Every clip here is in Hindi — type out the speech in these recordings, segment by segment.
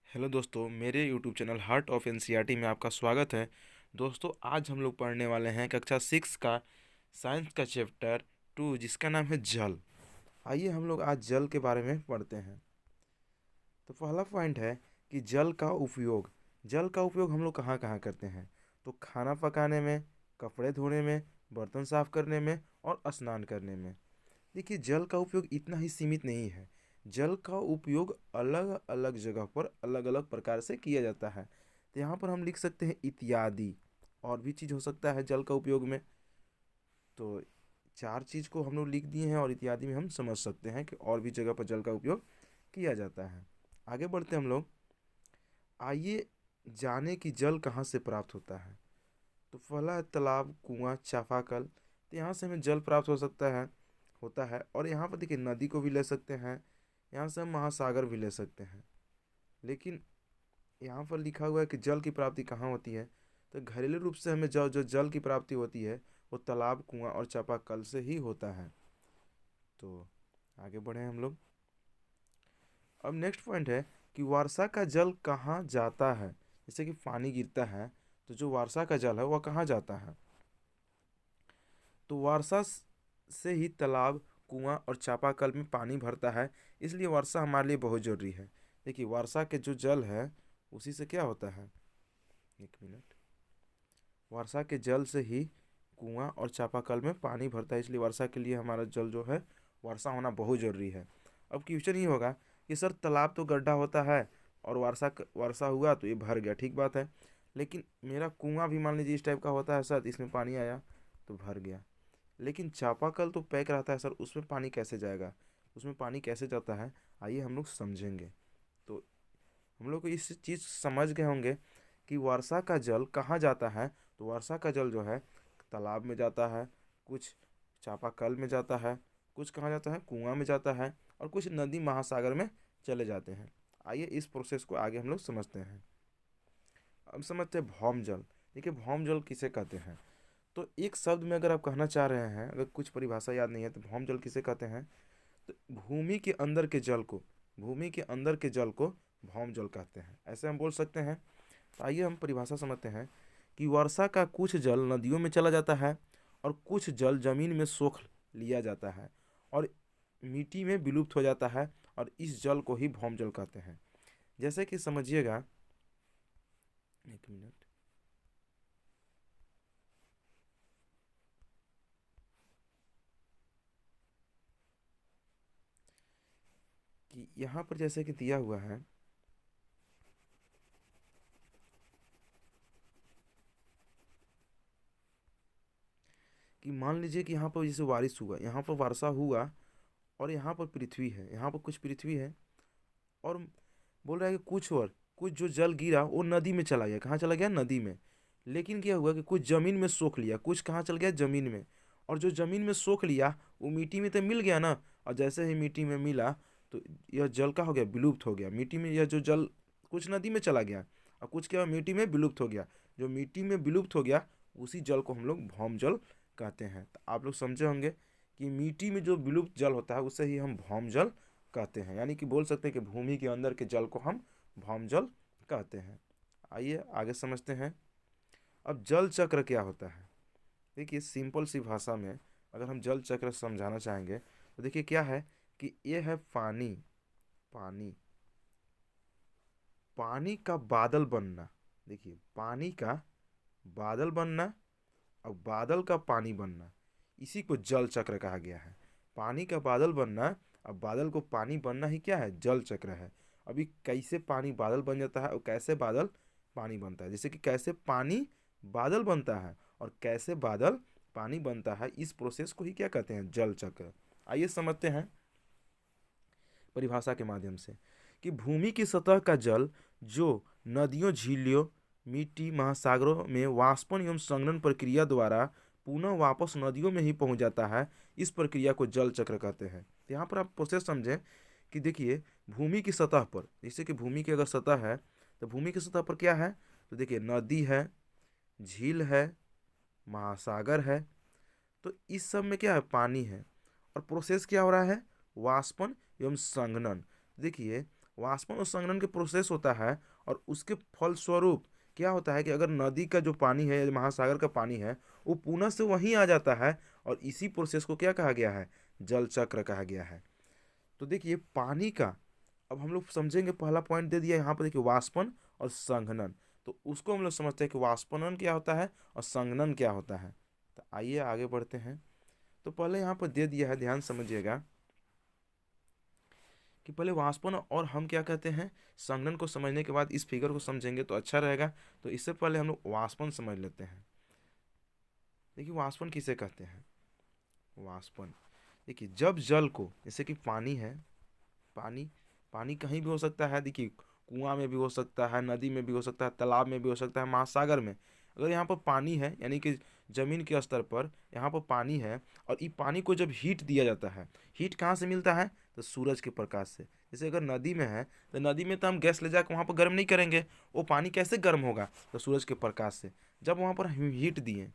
हेलो दोस्तों, मेरे YouTube channel heart of NCERT में आपका स्वागत है। दोस्तों, आज हम लोग पढ़ने वाले हैं कक्षा 6 का साइंस का चैप्टर 2, जिसका नाम है जल। आइए हम लोग आज जल के बारे में पढ़ते हैं। तो पहला पॉइंट है कि जल का उपयोग। जल का उपयोग हम लोग कहाँ कहाँ करते हैं? तो खाना पकाने में, कपड़े धोने में, बर्तन साफ करने में और स्नान करने में। देखिए, जल का उपयोग इतना ही सीमित नहीं है। जल का उपयोग अलग अलग जगह पर अलग अलग प्रकार से किया जाता है। तो यहाँ पर हम लिख सकते हैं इत्यादि। और भी चीज़ हो सकता है जल का उपयोग में। तो चार चीज़ को हम लोग लिख दिए हैं और इत्यादि में हम समझ सकते हैं कि और भी जगह पर जल का उपयोग किया जाता है। आगे बढ़ते हम लोग। आइए जाने कि जल कहाँ से प्राप्त होता है। तो पहला है तालाब, कुआं, चापाकल। तो यहाँ से हमें जल प्राप्त हो सकता है, होता है। और यहाँ पर देखिए, नदी को भी ले सकते हैं, यहाँ से हम महासागर भी ले सकते हैं। लेकिन यहाँ पर लिखा हुआ है कि जल की प्राप्ति कहाँ होती है। तो घरेलू रूप से हमें जो जो जल की प्राप्ति होती है वो तालाब, कुआं और चापाकल से ही होता है। तो आगे बढ़े हम लोग। अब नेक्स्ट पॉइंट है कि वर्षा का जल कहाँ जाता है। जैसे कि पानी गिरता है, तो जो वर्षा का जल है वह कहाँ जाता है? तो वर्षा से ही तालाब, कुआं और चापाकल में पानी भरता है। इसलिए वर्षा हमारे लिए बहुत ज़रूरी है। देखिए, वर्षा के जो जल है उसी से क्या होता है, एक मिनट। वर्षा के जल से ही कुआं और चापाकल में पानी भरता है, इसलिए वर्षा के लिए हमारा जल जो है, वर्षा होना बहुत ज़रूरी है। अब क्वेश्चन ये होगा कि सर, तालाब तो गड्ढा होता है और वर्षा हुआ तो ये भर गया, ठीक बात है। लेकिन मेरा कुआं भी मान लीजिए इस टाइप का होता है सर, इसमें पानी आया तो भर गया। लेकिन चापाकल तो पैक रहता है सर, उसमें पानी कैसे जाएगा? उसमें पानी कैसे जाता है, आइए हम लोग समझेंगे। तो हम लोग को इस चीज़ समझ गए होंगे कि वर्षा का जल कहाँ जाता है। तो वर्षा का जल जो है तालाब में जाता है, कुछ चापाकल में जाता है, कुछ कहाँ जाता है, कुआं में जाता है, और कुछ नदी महासागर में चले जाते हैं। आइए इस प्रोसेस को आगे हम लोग समझते हैं। अब समझते हैं भौम जल। देखिए, भौम जल किसे कहते हैं? तो एक शब्द में अगर आप कहना चाह रहे हैं, अगर कुछ परिभाषा याद नहीं है, तो भौम जल किसे कहते हैं? तो भूमि के अंदर के जल को, भूमि के अंदर के जल को भौम जल कहते हैं, ऐसे हम बोल सकते हैं। तो आइए हम परिभाषा समझते हैं कि वर्षा का कुछ जल नदियों में चला जाता है और कुछ जल जमीन में सोख लिया जाता है और मिट्टी में विलुप्त हो जाता है, और इस जल को ही भौम जल कहते हैं। जैसे कि समझिएगा, एक मिनट, कि यहाँ पर जैसे कि दिया हुआ है कि मान लीजिए कि यहाँ पर जैसे बारिश हुआ, यहाँ पर वर्षा हुआ, और यहाँ पर पृथ्वी है, यहाँ पर कुछ पृथ्वी है, और बोल रहा है कि कुछ जो जल गिरा वो नदी में चला गया। कहाँ चला गया? नदी में। लेकिन क्या हुआ कि कुछ जमीन में सोख लिया, कुछ कहाँ चल गया? जमीन में। और जो जमीन में सोख लिया वो मिट्टी में तो मिल गया ना। और जैसे ही मिट्टी में मिला तो यह जल का हो गया, विलुप्त हो गया। मिट्टी में यह जो जल कुछ नदी में चला गया और कुछ क्या हुआ, मिट्टी में विलुप्त हो गया। जो मिट्टी में विलुप्त हो गया उसी जल को हम लोग भौम जल कहते हैं। तो आप लोग समझे होंगे कि मिट्टी में जो विलुप्त जल होता है उसे ही हम भौम जल कहते हैं। यानी कि बोल सकते हैं कि भूमि के अंदर के जल को हम भौम जल कहते हैं। आइए आगे समझते हैं। अब जल चक्र क्या होता है? देखिए, सिंपल सी भाषा में अगर हम जल चक्र समझाना चाहेंगे तो देखिए क्या है कि ये है पानी। पानी, पानी का बादल बनना। देखिए, पानी का बादल बनना और बादल का पानी बनना, इसी को जल चक्र कहा गया है। पानी का बादल बनना और बादल को पानी बनना ही क्या है? जल चक्र है। अभी कैसे पानी बादल बन जाता है और कैसे बादल पानी बनता है, जैसे कि कैसे पानी बादल बनता है और कैसे बादल पानी बनता है, इस प्रोसेस को ही क्या कहते हैं? जल चक्र। आइए समझते हैं परिभाषा के माध्यम से कि भूमि की सतह का जल जो नदियों, झीलों, मिट्टी, महासागरों में वाष्पन एवं संघनन प्रक्रिया द्वारा पुनः वापस नदियों में ही पहुंच जाता है, इस प्रक्रिया को जल चक्र कहते हैं। तो यहाँ पर आप प्रोसेस समझें कि देखिए, भूमि की सतह पर, जैसे कि भूमि की अगर सतह है तो भूमि की सतह पर क्या है? तो देखिए, नदी है, झील है, महासागर है। तो इस सब में क्या है? पानी है। और प्रोसेस क्या हो रहा है? वाष्पन एवं संघनन। देखिए, वाष्पन और संघनन के प्रोसेस होता है, और उसके फलस्वरूप क्या होता है कि अगर नदी का जो पानी है या महासागर का पानी है वो पुनः से वहीं आ जाता है, और इसी प्रोसेस को क्या कहा गया है, जल चक्र कहा गया है। तो देखिए पानी का, अब हम लोग समझेंगे, पहला पॉइंट दे दिया यहाँ पर, देखिए वाष्पन और संघनन। तो उसको हम लोग समझते हैं कि वाष्पनन क्या होता है और संघनन क्या होता है। तो आइए आगे बढ़ते हैं। तो पहले यहाँ पर दे दिया है, ध्यान समझिएगा कि पहले वाष्पन और हम क्या कहते हैं, संघनन को समझने के बाद इस फिगर को समझेंगे तो अच्छा रहेगा। तो इससे पहले हम लोग वाष्पन समझ लेते हैं। देखिए वाष्पन किसे कहते हैं। वाष्पन, देखिए जब जल को, जैसे कि पानी है, पानी पानी कहीं भी हो सकता है, देखिए कुआं में भी हो सकता है, नदी में भी हो सकता है, तालाब में भी हो सकता है, महासागर में। अगर यहाँ पर पानी है, यानी कि जमीन के स्तर पर यहाँ पर पानी है, और ये पानी को जब हीट दिया जाता है, हीट कहाँ से मिलता है, तो सूरज के प्रकाश से। जैसे अगर नदी में है तो नदी में तो हम गैस ले जाकर वहाँ पर गर्म नहीं करेंगे, वो पानी कैसे गर्म होगा, तो सूरज के प्रकाश से। जब वहाँ पर हीट दिए,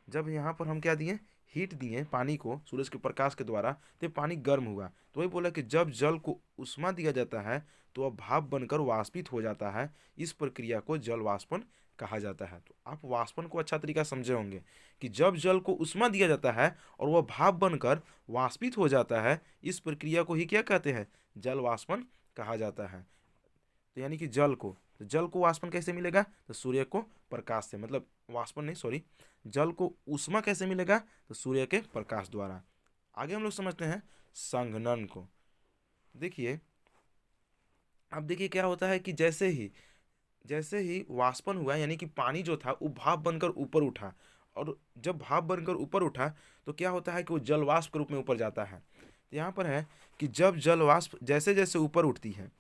जब यहाँ पर हम क्या दिए, हीट दिए पानी को सूरज के प्रकाश के द्वारा, तो ये पानी गर्म हुआ। तो वही बोला कि जब जल को उष्मा दिया जाता है तो वह भाप बनकर वाष्पित हो जाता है। इस प्रक्रिया को जल वाष्पन कहा जाता है। तो आप वाष्पन को अच्छा तरीका समझे होंगे कि जब जल को उष्मा दिया जाता है और वह भाप बनकर वाष्पित हो जाता है, इस प्रक्रिया को ही क्या कहते हैं, जल वाष्पन कहा जाता है। तो यानी कि जल को, तो जल को वाष्पन कैसे मिलेगा, तो सूर्य को प्रकाश से, मतलब वाष्पन नहीं, सॉरी, जल को ऊष्मा कैसे मिलेगा, तो सूर्य के प्रकाश द्वारा। आगे हम लोग समझते हैं संघनन को। देखिए अब देखिए क्या होता है कि जैसे ही वाष्पन हुआ, यानी कि पानी जो था वो भाप बनकर ऊपर उठा, और जब भाप बनकर ऊपर उठा तो क्या होता है कि वो जल वाष्प के रूप में ऊपर जाता है। तो यहाँ पर है कि जब जल वाष्प जैसे जैसे ऊपर उठती है,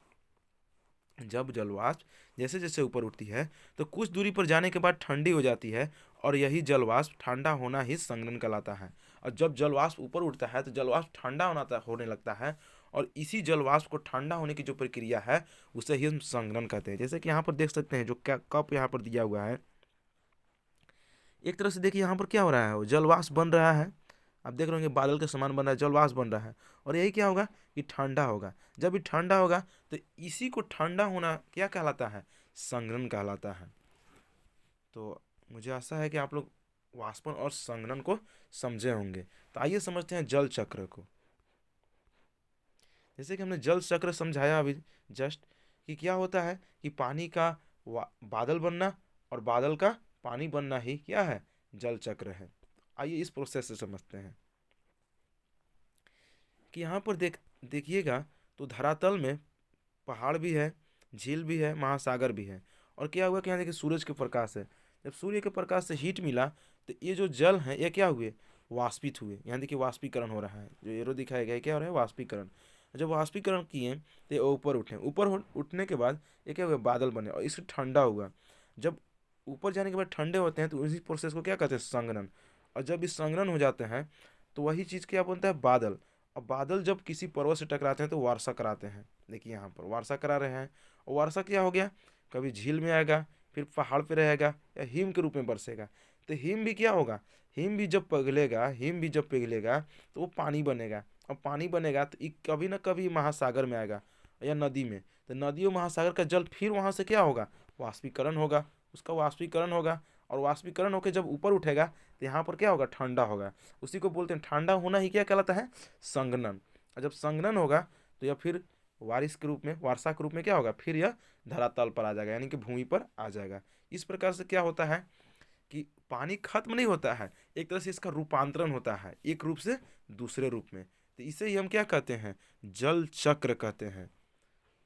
जब जलवाष्प जैसे जैसे ऊपर उठती है तो कुछ दूरी पर जाने के बाद ठंडी हो जाती है, और यही जलवाष्प ठंडा होना ही संघनन कहलाता है। और जब जलवाष्प ऊपर उठता है तो जलवाष्प ठंडा होने लगता है, और इसी जलवाष्प को ठंडा होने की जो प्रक्रिया है उसे ही हम संघनन कहते हैं। जैसे कि यहाँ पर देख सकते हैं जो क्या कप यहाँ पर दिया हुआ है, एक तरह से देखिए यहाँ पर क्या हो रहा है, वो जलवाष्प बन रहा है। आप देख रहे होंगे बादल के समान बन रहा है, जलवाष्प बन रहा है, और यही क्या होगा कि ठंडा होगा। जब ये ठंडा होगा तो इसी को ठंडा होना क्या कहलाता है, संघनन कहलाता है। तो मुझे आशा है कि आप लोग वाष्पन और संघनन को समझे होंगे। तो आइए समझते हैं जल चक्र को। जैसे कि हमने जल चक्र समझाया अभी जस्ट, कि क्या होता है कि पानी का बादल बनना और बादल का पानी बनना ही क्या है, जल चक्र है। आइए इस प्रोसेस से समझते हैं कि यहाँ पर देखिएगा तो धरातल में पहाड़ भी है, झील भी है, महासागर भी है। और क्या हुआ कि यहाँ देखिए सूरज के प्रकाश है, जब सूर्य के प्रकाश से हीट मिला तो ये जो जल है ये क्या हुए, वाष्पित हुए। यहाँ देखिए वाष्पीकरण हो रहा है, जो एरो दिखाया गया है क्या हो रहा है, वाष्पीकरण। जब वाष्पीकरण किए तो ये ऊपर उठे, उठने के बाद ये क्या हुआ, बादल बने, और इससे ठंडा हुआ। जब ऊपर जाने के बाद ठंडे होते हैं तो इसी प्रोसेस को क्या कहते हैं, संघनन। और जब इस संघनन हो जाते हैं तो वही चीज़ क्या बनता है, बादल। और बादल जब किसी पर्वत से टकराते हैं तो वर्षा कराते हैं। देखिए यहाँ पर वर्षा करा रहे हैं, और वर्षा क्या हो गया, कभी झील में आएगा, फिर पहाड़ पे रहेगा, या हिम के रूप में बरसेगा। तो हिम भी क्या होगा, हिम भी जब पिघलेगा तो वो पानी बनेगा, और पानी बनेगा तो ये कभी ना कभी महासागर में आएगा या नदी में। तो नदी और महासागर का जल फिर वहाँ से क्या होगा, वाष्पीकरण होगा, उसका वाष्पीकरण होगा, और वाष्पीकरण होकर जब ऊपर उठेगा तो यहाँ पर क्या होगा, ठंडा होगा। उसी को बोलते हैं ठंडा होना ही क्या कहलाता है, संघनन। और जब संघनन होगा तो यह फिर बारिश के रूप में, वर्षा के रूप में क्या होगा, फिर यह धरातल पर आ जाएगा, यानी कि भूमि पर आ जाएगा। इस प्रकार से क्या होता है कि पानी खत्म नहीं होता है, एक तरह से इसका रूपांतरण होता है एक रूप से दूसरे रूप में। तो इसे ही हम क्या कहते हैं, जल चक्र कहते हैं।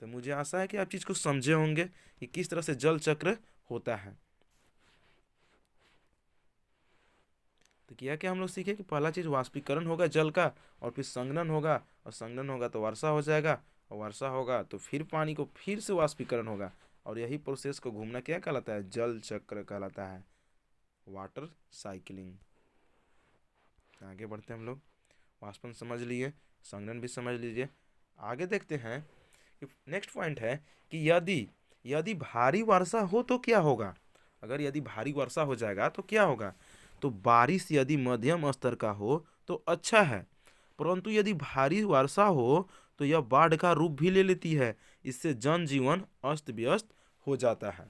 तो मुझे आशा है कि आप चीज़ को समझे होंगे कि किस तरह से जल चक्र होता है। तो किया क्या हम लोग सीखे कि पहला चीज़ वाष्पीकरण होगा जल का, और फिर संघनन होगा, और संघनन होगा तो वर्षा हो जाएगा, और वर्षा होगा तो फिर पानी को फिर से वाष्पीकरण होगा, और यही प्रोसेस को घूमना क्या कहलाता है, जल चक्र कहलाता है, वाटर साइकिलिंग। आगे बढ़ते हैं हम लोग, वाष्पन समझ लिए, संघनन भी समझ लीजिए। आगे देखते हैं कि नेक्स्ट पॉइंट है कि यदि यदि भारी वर्षा हो तो क्या होगा। अगर यदि भारी वर्षा हो जाएगा तो क्या होगा, तो बारिश यदि मध्यम स्तर का हो तो अच्छा है, परंतु यदि भारी वर्षा हो तो तो यह बाढ़ का रूप भी ले लेती है। इससे जनजीवन अस्त व्यस्त हो जाता है।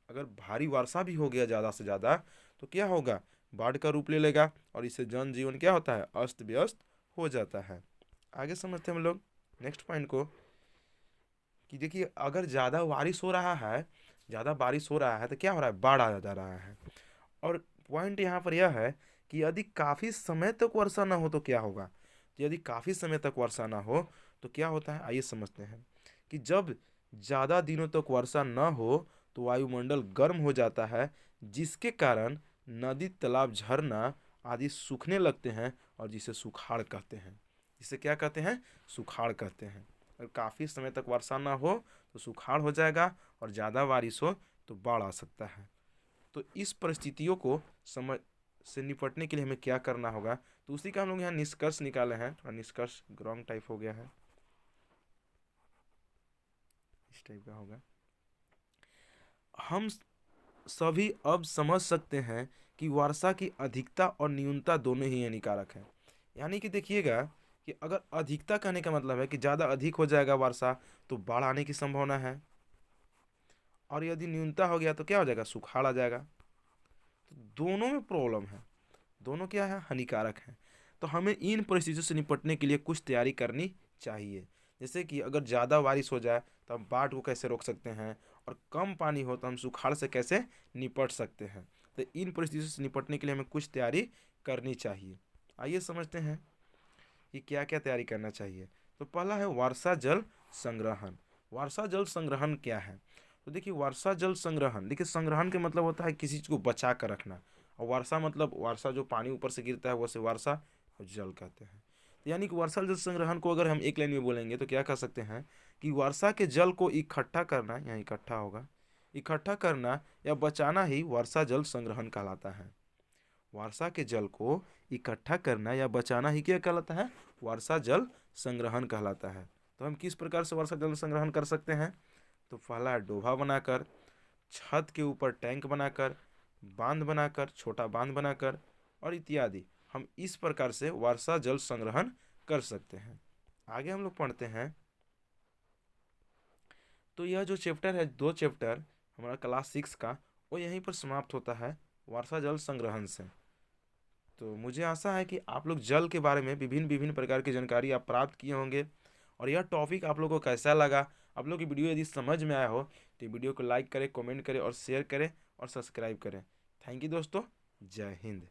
अगर भारी वर्षा भी हो गया ज़्यादा से ज़्यादा तो क्या होगा, बाढ़ का रूप ले लेगा और इससे जनजीवन क्या होता है, अस्त व्यस्त हो जाता है। आगे समझते हैं हम लोग नेक्स्ट पॉइंट को कि देखिए अगर ज़्यादा बारिश हो रहा है, ज़्यादा बारिश हो रहा है तो क्या हो रहा है, बाढ़ आ जा रहा है। और पॉइंट यहाँ पर यह है कि यदि काफ़ी समय तक वर्षा ना हो तो क्या होगा। तो यदि काफ़ी समय तक वर्षा ना हो तो क्या होता है, आइए समझते हैं कि जब ज़्यादा दिनों तक वर्षा न हो तो वायुमंडल गर्म हो जाता है, जिसके कारण नदी तालाब झरना आदि सूखने लगते हैं और जिसे सुखाड़ कहते हैं। जिसे क्या कहते हैं, सुखाड़ कहते हैं। अगर काफ़ी समय तक वर्षा ना हो तो सुखाड़ हो जाएगा और ज़्यादा बारिश हो तो बाढ़ आ सकता है। तो इस परिस्थितियों को समझ से निपटने के लिए हमें क्या करना होगा, तो उसी का हम लोग यहाँ निष्कर्ष निकाले हैं। थोड़ा निष्कर्ष रॉन्ग टाइप हो गया है, इस टाइप का होगा। हम सभी अब समझ सकते हैं कि वर्षा की अधिकता और न्यूनता दोनों ही हानिकारक है। यानी कि देखिएगा कि अगर अधिकता कहने का मतलब है कि ज़्यादा अधिक हो जाएगा वर्षा तो बाढ़ आने की संभावना है, और यदि न्यूनता हो गया तो क्या हो जाएगा, सुखाड़ आ जाएगा। तो दोनों में प्रॉब्लम है, दोनों क्या है, हानिकारक हैं। तो हमें इन परिस्थितियों से निपटने के लिए कुछ तैयारी करनी चाहिए। जैसे कि अगर ज़्यादा बारिश हो जाए तो हम बाढ़ को कैसे रोक सकते हैं, और कम पानी हो तो हम सुखाड़ से कैसे निपट सकते हैं। तो इन परिस्थितियों से निपटने के लिए हमें कुछ तैयारी करनी चाहिए। आइए समझते हैं कि क्या क्या तैयारी करना चाहिए। तो पहला है वर्षा जल संग्रहण। वर्षा जल संग्रहण क्या है, तो देखिए वर्षा जल संग्रहण, देखिए संग्रहण के मतलब होता है किसी चीज़ को बचा कर रखना, और वर्षा मतलब वर्षा जो पानी ऊपर से गिरता है वैसे वर्षा और जल कहते हैं। तो यानी कि वर्षा जल संग्रहण को अगर हम एक लाइन में बोलेंगे तो क्या कह सकते हैं कि वर्षा के जल को इकट्ठा करना, यहाँ इकट्ठा होगा, इकट्ठा करना या बचाना ही वर्षा जल संग्रहण कहलाता है। वर्षा के जल को इकट्ठा करना या बचाना ही क्या कहलाता है, वर्षा जल संग्रहण कहलाता है। तो हम किस प्रकार से वर्षा जल संग्रहण कर सकते हैं, तो पहला है डोभा बनाकर, छत के ऊपर टैंक बनाकर, बांध बनाकर, छोटा बांध बनाकर और इत्यादि। हम इस प्रकार से वर्षा जल संग्रहण कर सकते हैं। आगे हम लोग पढ़ते हैं। तो यह जो चैप्टर है, 2 चैप्टर हमारा क्लास 6 का, वो यहीं पर समाप्त होता है वर्षा जल संग्रहण से। तो मुझे आशा है कि आप लोग जल के बारे में विभिन्न विभिन्न प्रकार की जानकारी आप प्राप्त किए होंगे, और यह टॉपिक आप लोगों को कैसा लगा। आप लोग की वीडियो यदि समझ में आया हो तो वीडियो को लाइक करें, कमेंट करें और शेयर करें और सब्सक्राइब करें। थैंक यू दोस्तों, जय हिंद।